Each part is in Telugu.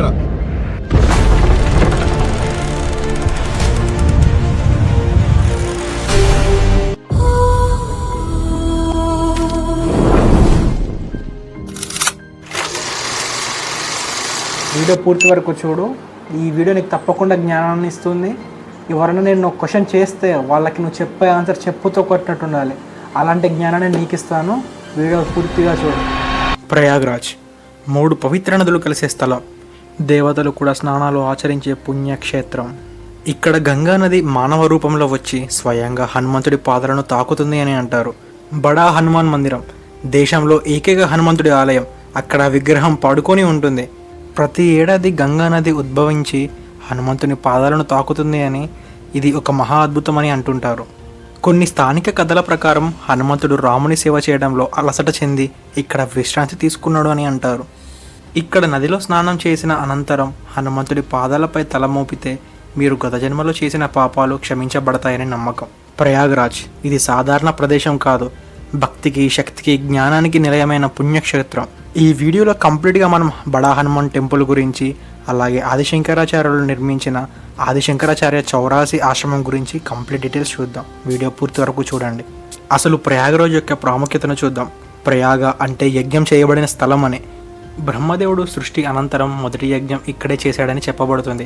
ఏంట్రా? వీడియో పూర్తి వరకు చూడు. ఈ వీడియో నీకు తప్పకుండా జ్ఞానాన్ని ఇస్తుంది. ఎవరైనా నేను ఒక క్వశ్చన్ చేస్తే వాళ్ళకి నువ్వు చెప్పే ఆన్సర్ చెప్పుతో కొట్టినట్టు ఉండాలి. అలాంటి జ్ఞానాన్ని నీకు ఇస్తాను. వీడియో పూర్తిగా చూడు. ప్రయాగ్రాజ్ 3 పవిత్ర నదులు కలిసే స్థలం. దేవతలు కూడా స్నానాలు ఆచరించే పుణ్యక్షేత్రం. ఇక్కడ గంగా నది మానవ రూపంలో వచ్చి స్వయంగా హనుమంతుడి పాదాలను తాకుతుంది అని అంటారు. బడా హనుమాన్ మందిరం దేశంలో ఏకైక హనుమంతుడి ఆలయం. అక్కడ విగ్రహం పడుకొని ఉంటుంది. ప్రతి ఏడాది గంగా నది ఉద్భవించి హనుమంతుని పాదాలను తాకుతుంది అని, ఇది ఒక మహా అద్భుతమని అంటుంటారు. కొన్ని స్థానిక కథల ప్రకారం హనుమంతుడు రాముని సేవ చేయడంలో అలసట చెంది ఇక్కడ విశ్రాంతి తీసుకున్నాడు అని అంటారు. ఇక్కడ నదిలో స్నానం చేసిన అనంతరం హనుమంతుడి పాదాలపై తల మోపితే మీరు గత జన్మలో చేసిన పాపాలు క్షమించబడతాయని నమ్మకం. ప్రయాగ్రాజ్ ఇది సాధారణ ప్రదేశం కాదు. భక్తికి, శక్తికి, జ్ఞానానికి నిలయమైన పుణ్యక్షేత్రం. ఈ వీడియోలో కంప్లీట్గా మనం బడా హనుమాన్ టెంపుల్ గురించి, అలాగే ఆదిశంకరాచార్యులు నిర్మించిన ఆదిశంకరాచార్య చౌరాసి ఆశ్రమం గురించి కంప్లీట్ డీటెయిల్స్ చూద్దాం. వీడియో పూర్తి వరకు చూడండి. అసలు ప్రయాగరాజ్ యొక్క ప్రాముఖ్యతను చూద్దాం. ప్రయాగ అంటే యజ్ఞం చేయబడిన స్థలం అని. బ్రహ్మదేవుడు సృష్టి అనంతరం మొదటి యజ్ఞం ఇక్కడే చేశాడని చెప్పబడుతుంది.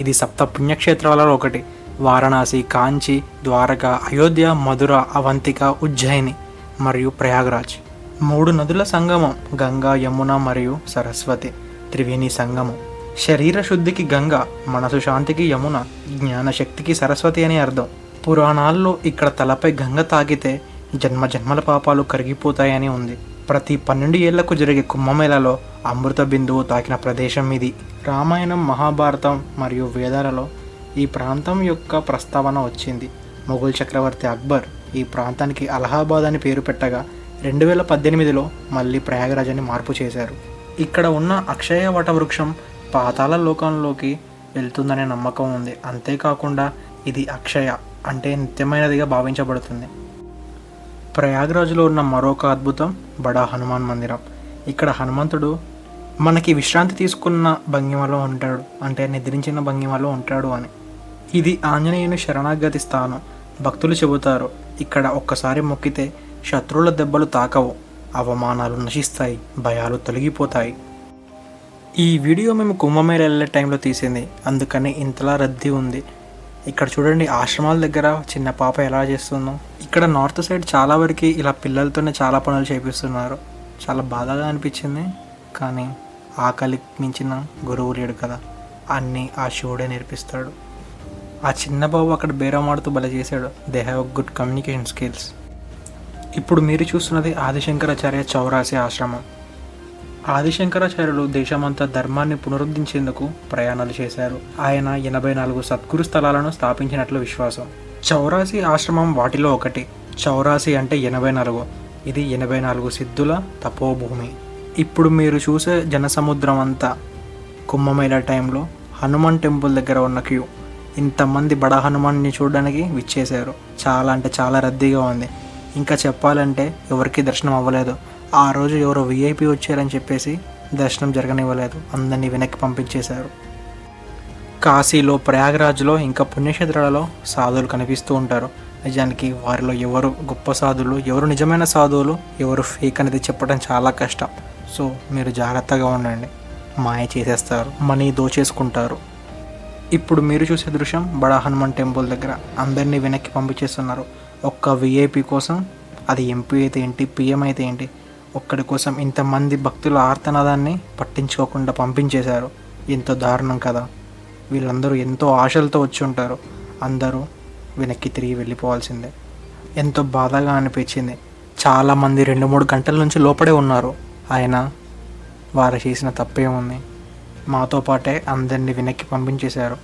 ఇది 7 పుణ్యక్షేత్రాలలో ఒకటి. వారణాసి, కాంచి, ద్వారక, అయోధ్య, మధుర, అవంతిక, ఉజ్జయిని మరియు ప్రయాగరాజ్. 3 నదుల సంగమం. గంగా, యమున మరియు సరస్వతి త్రివేణి సంగమం. శరీర శుద్ధికి గంగ, మనసు శాంతికి యమున, జ్ఞానశక్తికి సరస్వతి అని అర్థం. పురాణాల్లో ఇక్కడ తలపై గంగ తాకితే జన్మ జన్మల పాపాలు కరిగిపోతాయని ఉంది. ప్రతి 12 ఏళ్లకు జరిగే కుంభమేళలో అమృత బిందువు తాకిన ప్రదేశం ఇది. రామాయణం, మహాభారతం మరియు వేదాలలో ఈ ప్రాంతం యొక్క ప్రస్తావన వచ్చింది. మొఘల్ చక్రవర్తి అక్బర్ ఈ ప్రాంతానికి అలహాబాద్ అని పేరు పెట్టగా 2018లో మళ్ళీ ప్రయాగరాజ్ అని మార్పు చేశారు. ఇక్కడ ఉన్న అక్షయ వట వృక్షం పాతాళ లోకంలోకి వెళ్తుందనే నమ్మకం ఉంది. అంతేకాకుండా ఇది అక్షయ అంటే నిత్యమైనదిగా భావించబడుతుంది. ప్రయాగరాజ్లో ఉన్న మరొక అద్భుతం బడా హనుమాన్ మందిరం. ఇక్కడ హనుమంతుడు మనకి విశ్రాంతి తీసుకున్న భంగిమలో ఉంటాడు, అంటే నిద్రించిన భంగిమలో ఉంటాడు అని. ఇది ఆంజనేయుని శరణాగతి స్థానం. భక్తులు చెబుతారు ఇక్కడ ఒక్కసారి మొక్కితే శత్రువుల దెబ్బలు తాకవు, అవమానాలు నశిస్తాయి, భయాలు తొలగిపోతాయి. ఈ వీడియో మేము కుంభమేళ వెళ్ళే టైంలో తీసింది, అందుకని ఇంతలా రద్దీ ఉంది. ఇక్కడ చూడండి, ఆశ్రమాల దగ్గర చిన్న పాప ఎలా చేస్తుందో. ఇక్కడ నార్త్ సైడ్ చాలా వరకు ఇలా పిల్లలతోనే చాలా పనులు చేపిస్తున్నారు. చాలా బాధగా అనిపించింది. కానీ ఆకలికి మించిన గురువు లేడు కదా, అన్నీ ఆ శివుడే నేర్పిస్తాడు. ఆ చిన్న బాబు అక్కడ బేరమాడుతూ భలే చేశాడు. They have good communication skills. ఇప్పుడు మీరు చూస్తున్నది ఆదిశంకరాచార్య చౌరాసి ఆశ్రమం. ఆదిశంకరాచార్యులు దేశమంతా ధర్మాన్ని పునరుద్ధరించేందుకు ప్రయాణాలు చేశారు. ఆయన 84 సద్గురు స్థలాలను స్థాపించినట్లు విశ్వాసం. చౌరాసి ఆశ్రమం వాటిలో ఒకటి. చౌరాసి అంటే 84. ఇది 84 సిద్ధుల తపోభూమి. ఇప్పుడు మీరు చూసే జనసముద్రం అంతా కుంభమేళ టైంలో హనుమాన్ టెంపుల్ దగ్గర ఉన్న క్యూ. ఇంతమంది బడా హనుమాన్ని చూడడానికి విచ్చేశారు. చాలా అంటే చాలా రద్దీగా ఉంది. ఇంకా చెప్పాలంటే ఎవరికి దర్శనం అవ్వలేదు. ఆ రోజు ఎవరో విఐపి వచ్చారని చెప్పేసి దర్శనం జరగనివ్వలేదు, అందరినీ వెనక్కి పంపించేశారు. కాశీలో, ప్రయాగరాజ్లో ఇంకా పుణ్యక్షేత్రాలలో సాధువులు కనిపిస్తూ ఉంటారు. నిజానికి వారిలో ఎవరు గొప్ప సాధువులు, ఎవరు నిజమైన సాధువులు, ఎవరు ఫేక్ అనేది చెప్పడం చాలా కష్టం. సో మీరు జాగ్రత్తగా ఉండండి. మాయ చేసేస్తారు, మనీ దోచేసుకుంటారు. ఇప్పుడు మీరు చూసే దృశ్యం బడా హనుమాన్ టెంపుల్ దగ్గర. అందరినీ వెనక్కి పంపించేస్తున్నారు. ఒక్క విఐపి కోసం, అది ఎంపీ అయితే ఏంటి, పిఎం అయితే ఏంటి, ఒక్కడి కోసం ఇంతమంది భక్తుల ఆర్తనాదాన్ని పట్టించుకోకుండా పంపించేశారు. ఎంతో దారుణం కదా. వీళ్ళందరూ ఎంతో ఆశలతో వచ్చి ఉంటారు. అందరూ వెనక్కి తిరిగి వెళ్ళిపోవాల్సిందే. ఎంతో బాధగా అనిపించింది. చాలామంది 2-3 గంటల నుంచి లోపడే ఉన్నారు. అయినా వారు చేసిన తప్పేముంది. మాతో పాటే అందరినీ వెనక్కి పంపించేశారు.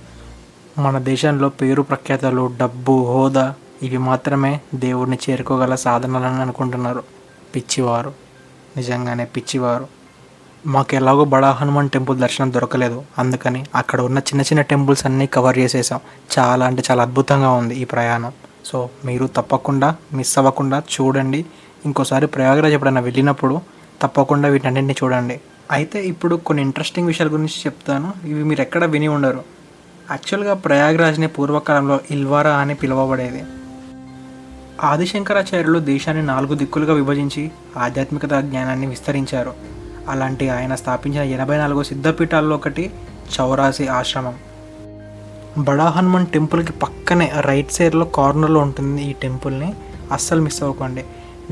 మన దేశంలో పేరు ప్రఖ్యాతలు, డబ్బు, హోదా ఇవి మాత్రమే దేవుడిని చేరుకోగల సాధనాలని అనుకుంటున్నారు. పిచ్చివారు, నిజంగానే పిచ్చివారు. మాకు ఎలాగో బడా హనుమాన్ టెంపుల్ దర్శనం దొరకలేదు, అందుకని అక్కడ ఉన్న చిన్న చిన్న టెంపుల్స్ అన్నీ కవర్ చేసేసాం. చాలా అంటే చాలా అద్భుతంగా ఉంది ఈ ప్రయాణం. సో మీరు తప్పకుండా మిస్ అవ్వకుండా చూడండి. ఇంకోసారి ప్రయాగరాజ్ ఎప్పుడైనా వెళ్ళినప్పుడు తప్పకుండా వీటన్నింటినీ చూడండి. అయితే ఇప్పుడు కొన్ని ఇంట్రెస్టింగ్ విషయాల గురించి చెప్తాను. ఇవి మీరు ఎక్కడ విని ఉండరు. యాక్చువల్గా ప్రయాగ్రాజ్ని పూర్వకాలంలో ఇల్వారా అని పిలువబడేది. ఆదిశంకరాచార్యులు దేశాన్ని 4 దిక్కులుగా విభజించి ఆధ్యాత్మికత జ్ఞానాన్ని విస్తరించారు. అలాంటి ఆయన స్థాపించిన 84 సిద్ధపీఠాల్లో ఒకటి చౌరాసి ఆశ్రమం. బడా హనుమాన్ టెంపుల్కి పక్కనే రైట్ సైడ్లో కార్నర్లో ఉంటుంది ఈ టెంపుల్ని. అస్సలు మిస్ అవ్వకండి.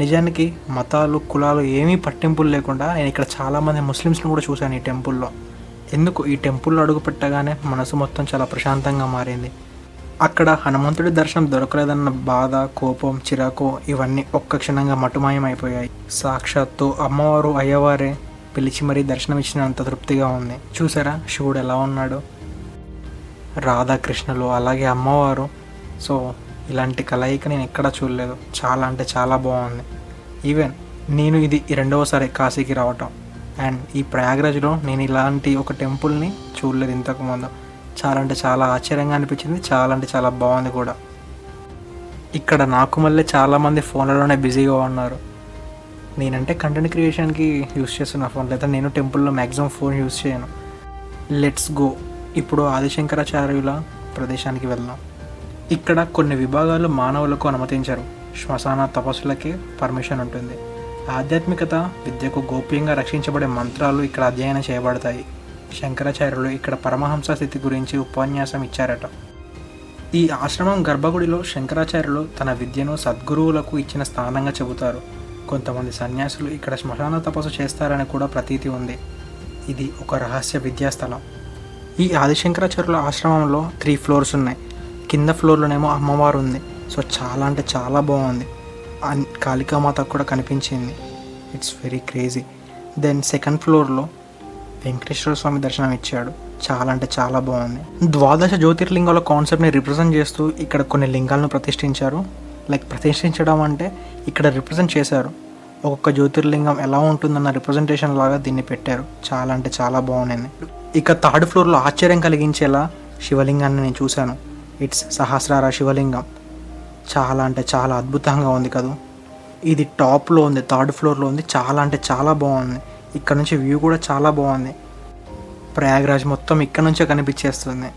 నిజానికి మతాలు కులాలు ఏమీ పట్టింపులు లేకుండా నేను ఇక్కడ చాలామంది ముస్లిమ్స్ని కూడా చూశాను ఈ టెంపుల్లో. ఎందుకు ఈ టెంపుల్లో అడుగు పెట్టగానే మనసు మొత్తం చాలా ప్రశాంతంగా మారింది. అక్కడ హనుమంతుడి దర్శనం దొరకలేదన్న బాధ, కోపం, చిరాకు ఇవన్నీ ఒక్క క్షణంగా మటుమాయమైపోయాయి. సాక్షాత్తు అమ్మవారు అయ్యవారే పిలిచి మరీ దర్శనం ఇచ్చినంత తృప్తిగా ఉంది. చూసారా శివుడు ఎలా ఉన్నాడు, రాధాకృష్ణులు, అలాగే అమ్మవారు. సో ఇలాంటి కలయిక నేను ఎక్కడా చూడలేదు. చాలా అంటే చాలా బాగుంది. ఈవెన్ నేను ఇది 2వసారి కాశీకి రావటం. అండ్ ఈ ప్రయాగ్రాజ్లో నేను ఇలాంటి ఒక టెంపుల్ని చూడలేదు ఇంతకుముందు. చాలా అంటే చాలా ఆశ్చర్యంగా అనిపించింది. చాలా అంటే చాలా బాగుంది కూడా. ఇక్కడ నాకు మళ్ళీ చాలామంది ఫోన్లలోనే బిజీగా ఉన్నారు. నేనంటే కంటెంట్ క్రియేషన్కి యూస్ చేస్తున్న ఫోన్, లేదా నేను టెంపుల్లో మ్యాక్సిమం ఫోన్ యూస్ చేయను. Let's go. ఇప్పుడు ఆదిశంకరాచార్యుల ప్రదేశానికి వెళ్దాం. ఇక్కడ కొన్ని విభాగాలు మానవులకు అనుమతించరు. శ్మశాన తపస్సులకే పర్మిషన్ ఉంటుంది. ఆధ్యాత్మికత విద్యకు గోప్యంగా రక్షించబడే మంత్రాలు ఇక్కడ అధ్యయనం చేయబడతాయి. శంకరాచార్యులు ఇక్కడ పరమహంస స్థితి గురించి ఉపన్యాసం ఇచ్చారట. ఈ ఆశ్రమం గర్భగుడిలో శంకరాచార్యులు తన విద్యను సద్గురువులకు ఇచ్చిన స్థానంగా చెబుతారు. కొంతమంది సన్యాసులు ఇక్కడ శ్మశాన తపస్సు చేస్తారని కూడా ప్రతీతి ఉంది. ఇది ఒక రహస్య విద్యాస్థలం. ఈ ఆదిశంకరాచార్యుల ఆశ్రమంలో 3 ఫ్లోర్స్ ఉన్నాయి. కింద ఫ్లోర్లోనేమో అమ్మవారు ఉంది. సో చాలా అంటే చాలా బాగుంది. కాళికామాత కూడా కనిపించింది. It's very crazy. Then second ఫ్లోర్లో వెంకటేశ్వర స్వామి దర్శనం ఇచ్చాడు. చాలా అంటే చాలా బాగుంది. 12 జ్యోతిర్లింగాల కాన్సెప్ట్ని రిప్రజెంట్ చేస్తూ ఇక్కడ కొన్ని లింగాలను ప్రతిష్ఠించారు. లైక్ ప్రతిష్ఠించడం అంటే ఇక్కడ రిప్రజెంట్ చేశారు. ఒక్కొక్క జ్యోతిర్లింగం ఎలా ఉంటుందన్న రిప్రజెంటేషన్ లాగా దీన్ని పెట్టారు. చాలా అంటే చాలా బాగుంది. ఇక థర్డ్ ఫ్లోర్లో ఆశ్చర్యం కలిగించేలా శివలింగాన్ని నేను చూశాను. ఇట్స్ సహస్రార శివలింగం. చాలా అంటే చాలా అద్భుతంగా ఉంది కదా. ఇది టాప్లో ఉంది, థర్డ్ ఫ్లోర్లో ఉంది. చాలా అంటే చాలా బాగుంది. ఇక్కడ నుంచి వ్యూ కూడా చాలా బాగుంది. ప్రయాగ్రాజ్ మొత్తం ఇక్కడ నుంచే కనిపించేస్తుంది.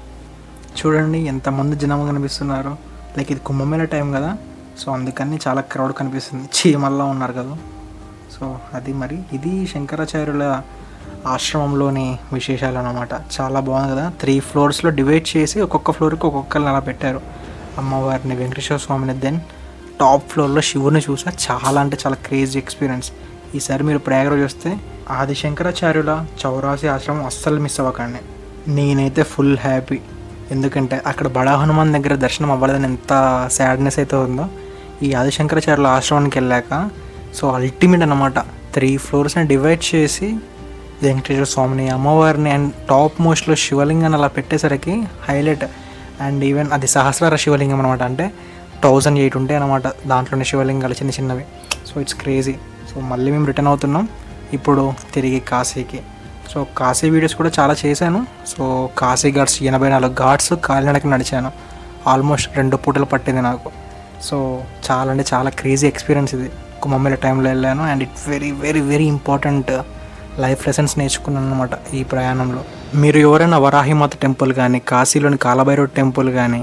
చూడండి ఎంతమంది జనం కనిపిస్తున్నారు. లైక్ ఇది కుంభమేళ టైం కదా, సో అందుకని చాలా క్రౌడ్ కనిపిస్తుంది. చీమల్లా ఉన్నారు కదా. సో అది మరి ఇది శంకరాచార్యుల ఆశ్రమంలోని విశేషాలు అన్నమాట. చాలా బాగుంది కదా. 3 ఫ్లోర్స్లో డివైడ్ చేసి ఒక్కొక్క ఫ్లోర్కి ఒక్కొక్కరిని అలా పెట్టారు. అమ్మవారిని, వెంకటేశ్వర స్వామిని, దెన్ టాప్ ఫ్లోర్లో శివుని చూసా. చాలా అంటే చాలా క్రేజీ ఎక్స్పీరియన్స్. ఈసారి మీరు ప్రయాగ్రాజ్ వస్తే ఆదిశంకరాచార్యుల చౌరాసి ఆశ్రమం అస్సలు మిస్ అవ్వకండి. నేనైతే ఫుల్ హ్యాపీ. ఎందుకంటే అక్కడ బడా హనుమాన్ దగ్గర దర్శనం అవ్వలేదని ఎంత సాడ్నెస్ అయితే ఉందో, ఈ ఆదిశంకరాచార్యుల ఆశ్రమానికి వెళ్ళాక సో అల్టిమేట్ అన్నమాట. 3 ఫ్లోర్స్ని డివైడ్ చేసి వెంకటేశ్వర స్వామిని, అమ్మవారిని అండ్ టాప్ మోస్ట్లో శివలింగాన్ని అలా పెట్టేసరికి హైలైట్. అండ్ ఈవెన్ అది సహస్రార శివలింగం అనమాట. అంటే 1008 ఉంటాయి అనమాట దాంట్లోనే శివలింగాలు చిన్న చిన్నవి. So it's crazy. సో మళ్ళీ మేము రిటర్న్ అవుతున్నాం ఇప్పుడు తిరిగి కాశీకి. సో కాశీ వీడియోస్ కూడా చాలా చేశాను. సో కాశీ ఘాట్స్ 84 ఘాట్స్ కాలినడకి నడిచాను. ఆల్మోస్ట్ 2 పూటలు పట్టింది నాకు. సో చాలా అంటే చాలా క్రేజీ ఎక్స్పీరియన్స్ ఇది. కుంభమేళ టైంలో వెళ్ళాను and it very very very important life lessons నేర్చుకున్నాను అనమాట ఈ ప్రయాణంలో. మీరు ఎవరైనా వరాహిమాత టెంపుల్ కానీ, కాశీలోని కాలభైరవ టెంపుల్ కానీ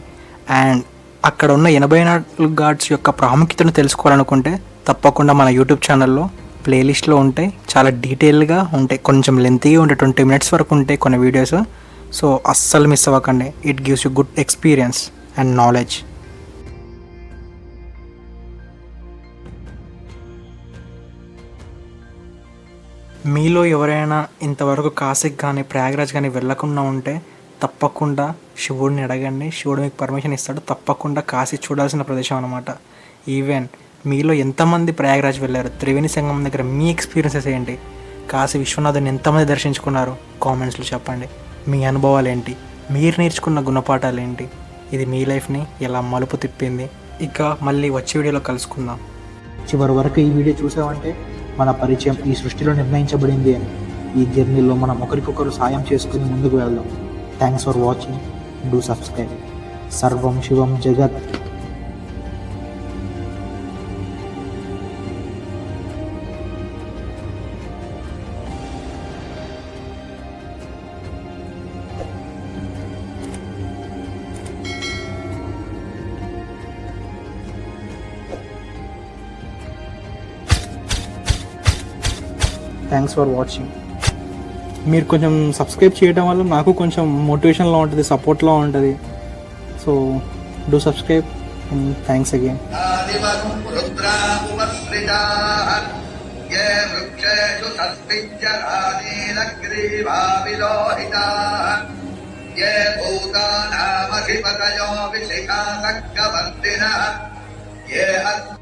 అండ్ అక్కడ ఉన్న 84 ఘాట్స్ యొక్క ప్రాముఖ్యతను తెలుసుకోవాలనుకుంటే తప్పకుండా మన యూట్యూబ్ ఛానల్లో ప్లేలిస్ట్లో ఉంటాయి. చాలా డీటెయిల్గా ఉంటాయి. కొంచెం లెంతీగా ఉంటాయి, 20 minutes వరకు ఉంటాయి కొన్ని వీడియోస్. సో అస్సలు మిస్ అవ్వకండి. It gives you good experience and knowledge. మీలో ఎవరైనా ఇంతవరకు కాశీకి కానీ ప్రయాగ్రాజ్ కానీ వెళ్ళకుండా ఉంటే తప్పకుండా శివుడిని అడగండి. శివుడు మీకు పర్మిషన్ ఇస్తాడు. తప్పకుండా కాశీ చూడాల్సిన ప్రదేశం అనమాట. ఈవెన్ మీలో ఎంతమంది ప్రయాగ్రాజ్ వెళ్ళారు, త్రివేణి సంగమం దగ్గర మీ ఎక్స్పీరియన్సెస్ ఏంటి, కాశీ విశ్వనాథుని ఎంతమంది దర్శించుకున్నారు కామెంట్స్లో చెప్పండి. మీ అనుభవాలు ఏంటి, మీరు నేర్చుకున్న గుణపాఠాలు ఏంటి, ఇది మీ లైఫ్ని ఎలా మలుపు తిప్పింది. ఇక మళ్ళీ వచ్చే వీడియోలో కలుసుకుందాం. చివరి వరకు ఈ వీడియో చూసామంటే మన పరిచయం ఈ సృష్టిలో నిర్ణయించబడింది అని. ఈ జర్నీలో మనం ఒకరికొకరు సాయం చేసుకుని ముందుకు వెళ్దాం. Thanks for watching. Do subscribe. సర్వం శివం జగత్. Thanks for watching. మీరు కొంచెం సబ్స్క్రైబ్ చేయడం వల్ల నాకు కొంచెం మోటివేషన్లో ఉంటుంది, సపోర్ట్లో ఉంటుంది. So do subscribe and thanks again. ये भूतानामधिपतयो विशिखासक्कवर्तिनः ये